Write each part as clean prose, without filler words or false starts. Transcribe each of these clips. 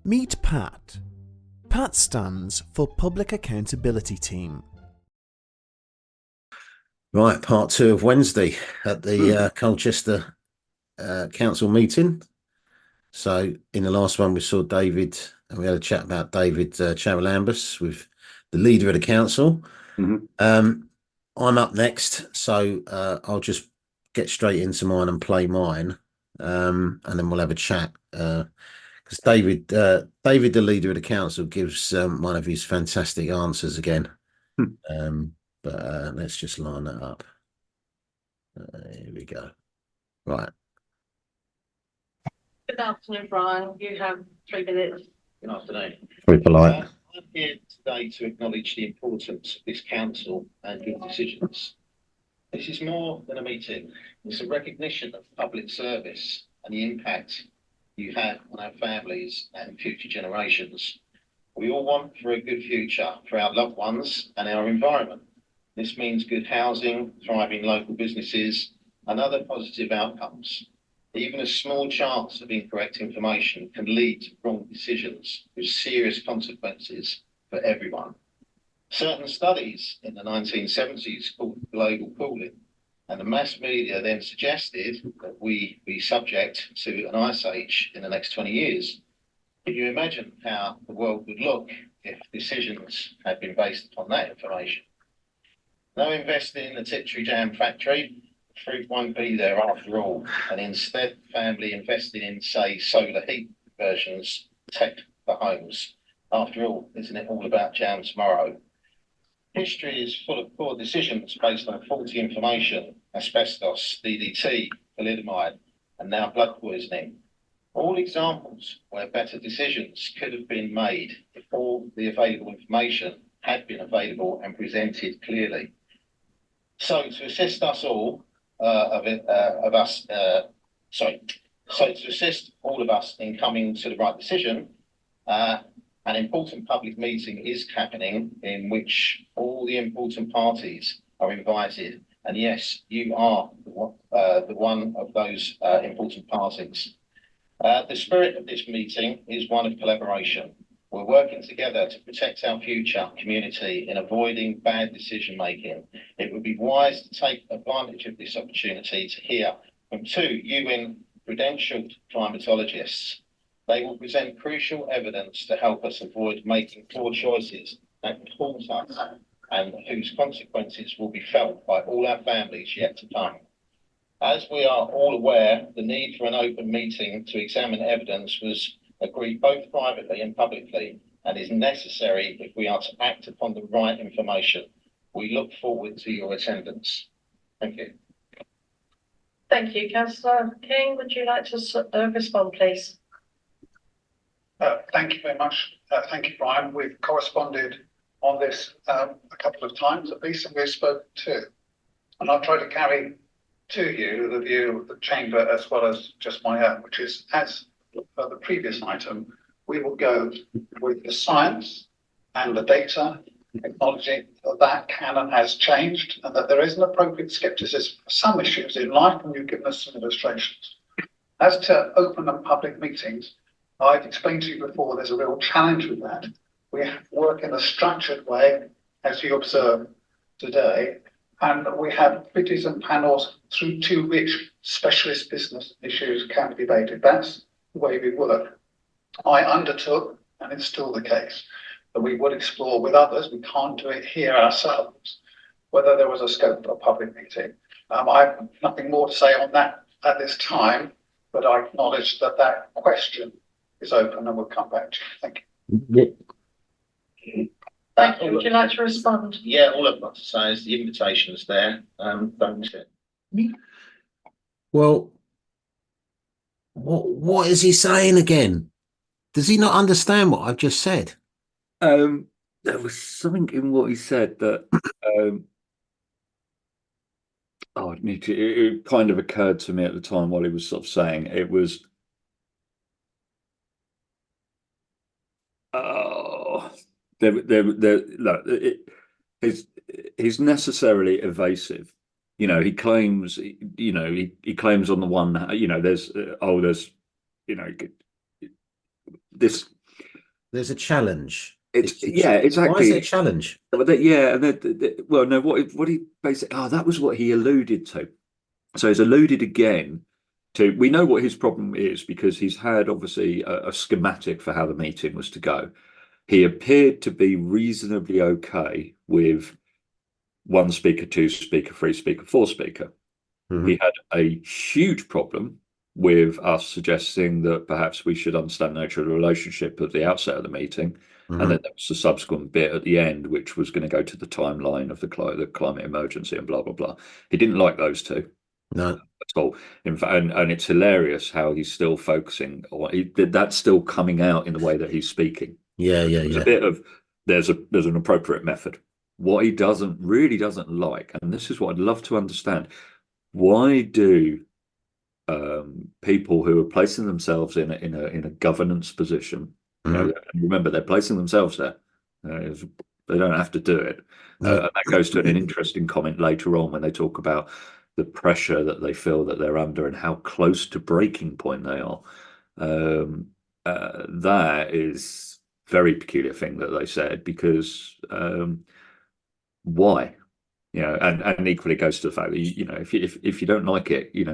Meet PAT. PAT stands for Public Accountability Team. Right, part two of Wednesday at the Colchester council meeting. So in the last one we saw David, and we had a chat about David Chavalambus with the leader of the council. I'm up next, so I'll just get straight into mine and play mine, and then we'll have a chat. Because David, the leader of the council, gives one of his fantastic answers again. But let's just line that up. Here we go. Right. Good afternoon, Brian. You have 3 minutes. Good afternoon. Very polite. I'm here today to acknowledge the importance of this council and good decisions. This is more than a meeting. It's a recognition of public service and the impact you have on our families and future generations. We all want for a good future for our loved ones and our environment. This means good housing, thriving local businesses, and other positive outcomes. Even a small chance of incorrect information can lead to wrong decisions with serious consequences for everyone. Certain studies in the 1970s called global cooling, and the mass media then suggested that we be subject to an ice age in the next 20 years. Can you imagine how the world would look if decisions had been based upon that information? No investing in the Tiptree Jam factory. Fruit won't be there after all, and instead family invested in, say, solar heat conversions to protect the homes. After all, isn't it all about jam tomorrow? History is full of poor decisions based on faulty information, asbestos, DDT, thalidomide, and now blood poisoning. All examples where better decisions could have been made if all the available information had been available and presented clearly. So to assist us all, to assist all of us in coming to the right decision, an important public meeting is happening in which all the important parties are invited. And yes, you are the one of those important parties. The spirit of this meeting is one of collaboration. We're working together to protect our future community in avoiding bad decision making. It would be wise to take advantage of this opportunity to hear from 2 UN credentialed climatologists. They will present crucial evidence to help us avoid making poor choices that could haunt us and whose consequences will be felt by all our families yet to come. As we are all aware, the need for an open meeting to examine evidence was agreed both privately and publicly, and is necessary if we are to act upon the right information. We look forward to your attendance. Thank you. Thank you. Councillor King, would you like to respond, please? Thank you very much. Thank you, Brian. We've corresponded on this a couple of times at least, and we've spoken too. And I'll try to carry to you the view of the Chamber as well as just my own, which is, as for the previous item, we will go with the science and the data, acknowledging that can and has changed, and that there is an appropriate scepticism for some issues in life, and you've given us some illustrations. As to open and public meetings, I've explained to you before there's a real challenge with that. We work in a structured way, as you observe today, and we have committees and panels through to which specialist business issues can be debated. That's the way we work. I undertook, and it's still the case, that we would explore with others, we can't do it here ourselves, whether there was a scope for a public meeting. I have nothing more to say on that at this time, but I acknowledge that that question is open and we'll come back to you. Thank you. Thank you. Would you like to respond? Yeah, all I've got to say is the invitation's there. Don't miss it. Well, what is he saying again? Does he not understand what I've just said? There was something in what he said that it kind of occurred to me at the time while he was sort of saying it was he's necessarily evasive. He claims, he claims on the one, there's this There's a challenge. It's a yeah, Why is it a exactly. challenge? But yeah, and well, no, what he basically, that was what he alluded to. So he's alluded again to, we know what his problem is because he's had obviously a schematic for how the meeting was to go. He appeared to be reasonably okay with one speaker, two speaker, three speaker, four speaker. Mhm. He had a huge problem with us suggesting that perhaps we should understand the nature of the relationship at the outset of the meeting. And Mhm. then there was a subsequent bit at the end, which was going to go to the timeline of the climate emergency and blah, blah, blah. He didn't like those two No. at all. In fact, and it's hilarious how he's still focusing on that's still coming out in the way that he's speaking. Yeah. There's a bit of there's an appropriate method. What he really doesn't like, and this is what I'd love to understand, why do people who are placing themselves in a governance position, Mhm. remember they're placing themselves there. They don't have to do it. No. And that goes to an interesting comment later on when they talk about the pressure that they feel that they're under and how close to breaking point they are. That is a very peculiar thing that they said because why? And equally it goes to the fact that if you don't like it, you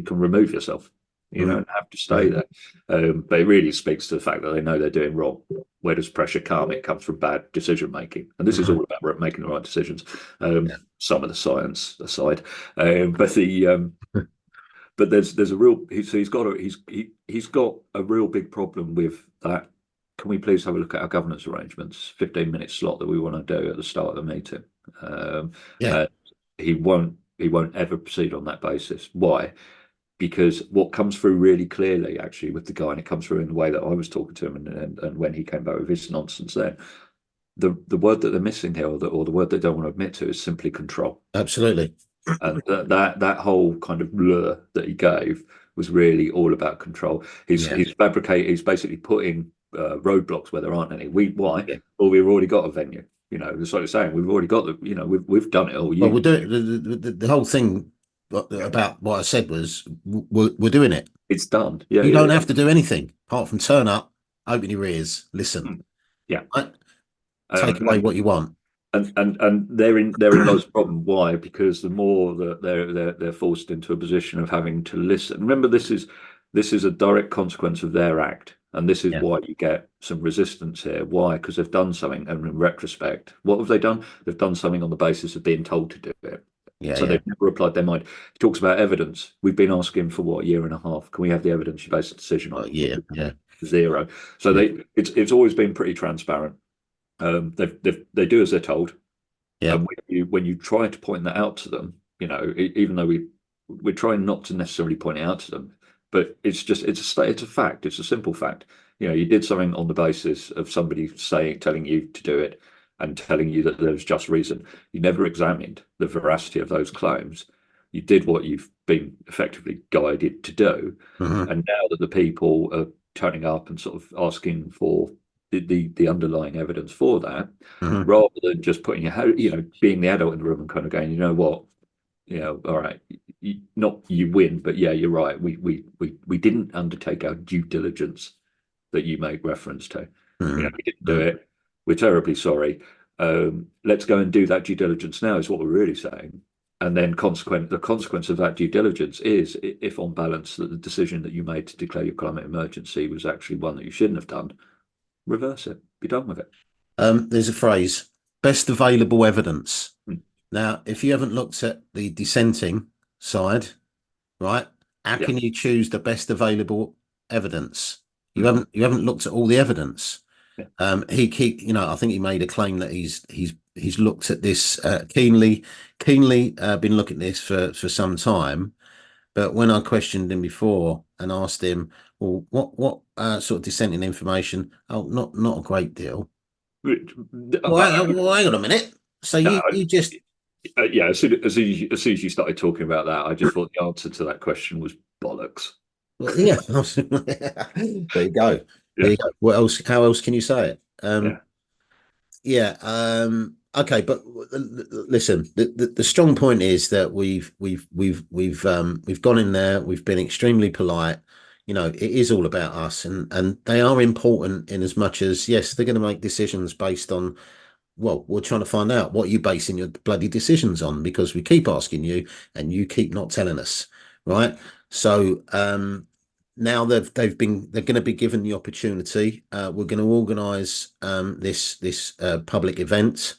can remove yourself. You don't have to stay there. But it really speaks to the fact that they know they're doing wrong. Where does pressure come? It comes from bad decision making, and this is all about making the right decisions. Some of the science aside, but there's a real he's got a real big problem with that. Can we please have a look at our governance arrangements? 15-minute slot that we want to do at the start of the meeting. He won't ever proceed on that basis. Why? Because what comes through really clearly, actually, with the guy, and it comes through in the way that I was talking to him, and when he came back with his nonsense, there, the word that they're missing here, or the word they don't want to admit to, is simply control. Absolutely. And that whole kind of blur that he gave was really all about control. He's fabricated. He's basically putting roadblocks where there aren't any. Why? Yeah. Well, we've already got a venue. It's like you're saying, we've already got we've done it all. Well, we'll do it. The whole thing about what I said was we're doing it. It's done. Yeah, you don't have to do anything apart from turn up, open your ears, listen. Yeah. Right? Take away what you want. And therein lies the problem. Why? Because the more that they're forced into a position of having to listen. Remember, this is a direct consequence of their act, and this is why you get some resistance here. Why? Because they've done something, and in retrospect, what have they done? They've done something on the basis of being told to do it. They've never applied their mind. He talks about evidence. We've been asking for what, a year and a half. Can we have the evidence you base a decision on? Yeah. Zero. So it's always been pretty transparent. They do as they're told. Yeah. And when you try to point that out to them, even though we're trying not to necessarily point it out to them, but it's a fact. It's a simple fact. You did something on the basis of somebody telling you to do it and telling you that there's just reason. You never examined the veracity of those claims. You did what you've been effectively guided to do, and now that the people are turning up and sort of asking for the underlying evidence for that, rather than just putting being the adult in the room and kind of going, what, all right, not you win, but yeah, you're right. We didn't undertake our due diligence that you make reference to. We didn't do it. We're terribly sorry. Let's go and do that due diligence now, is what we're really saying. And then the consequence of that due diligence is, if on balance, that the decision that you made to declare your climate emergency was actually one that you shouldn't have done, reverse it. Be done with it. There's a phrase: best available evidence. Now, if you haven't looked at the dissenting side, right, how can you choose the best available evidence? You haven't looked at all the evidence. I think he made a claim that he's looked at this keenly been looking at this for some time. But when I questioned him before and asked him, well, what sort of dissenting information? Oh, not a great deal. Well, hang on a minute. So you just as soon as you started talking about that, I just thought the answer to that question was bollocks. Well, yeah. There you go. There you go. What else? How else can you say it? Okay, but listen, the strong point is that we've gone in there. We've been extremely polite. you know, it is all about us, and they are important in as much as, yes, they're going to make decisions based on, well, we're trying to find out what you basing your bloody decisions on, because we keep asking you and you keep not telling us, right? So now they're going to be given the opportunity. We're going to organise this public event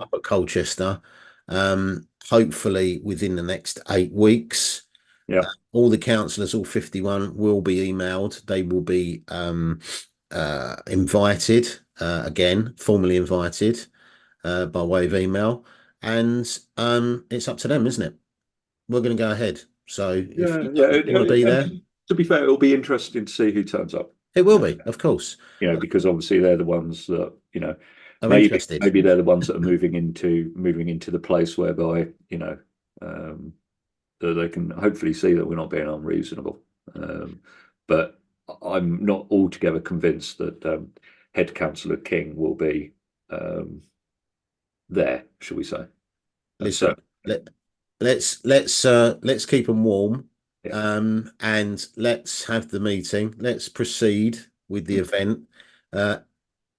up at Colchester, hopefully within the next 8 weeks. Yeah. All the councillors, all 51, will be emailed. They will be invited, again, formally invited by way of email. And it's up to them, isn't it? We're going to go ahead. So if you want to be there, To be fair, it'll be interesting to see who turns up. it will be, of course. You know, because obviously they're the ones that, you know, I'm maybe interested. they're the ones that are moving into the place whereby, you know, that they can hopefully see that we're not being unreasonable. But I'm not altogether convinced that head councillor King will be there, shall we say? Listen, let's keep them warm, and let's have the meeting. Let's proceed with the event.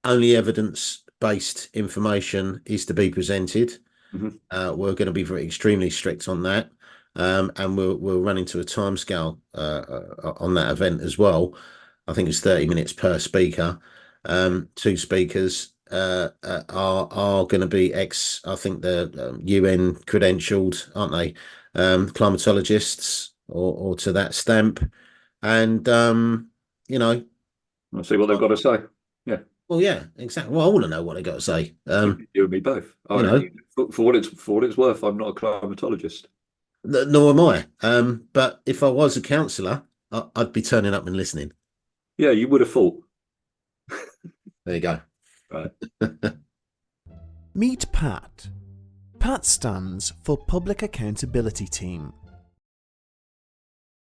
Only evidence-based information is to be presented. We're going to be extremely strict on that, and we'll run into a timescale on that event as well. I think it's 30 minutes per speaker. 2 speakers are going to be I think they're UN credentialed, aren't they? Climatologists or to that stamp, and you know, We'll see what they've got to say. Yeah. Well, yeah, exactly. Well, I want to know what they got to say. You and me both. You know, for what it's worth, I'm not a climatologist. Nor am I. But if I was a councillor, I'd be turning up and listening. Yeah, you would have thought. There you go. Right. Meet Pat. Pat stands for Public Accountability Team.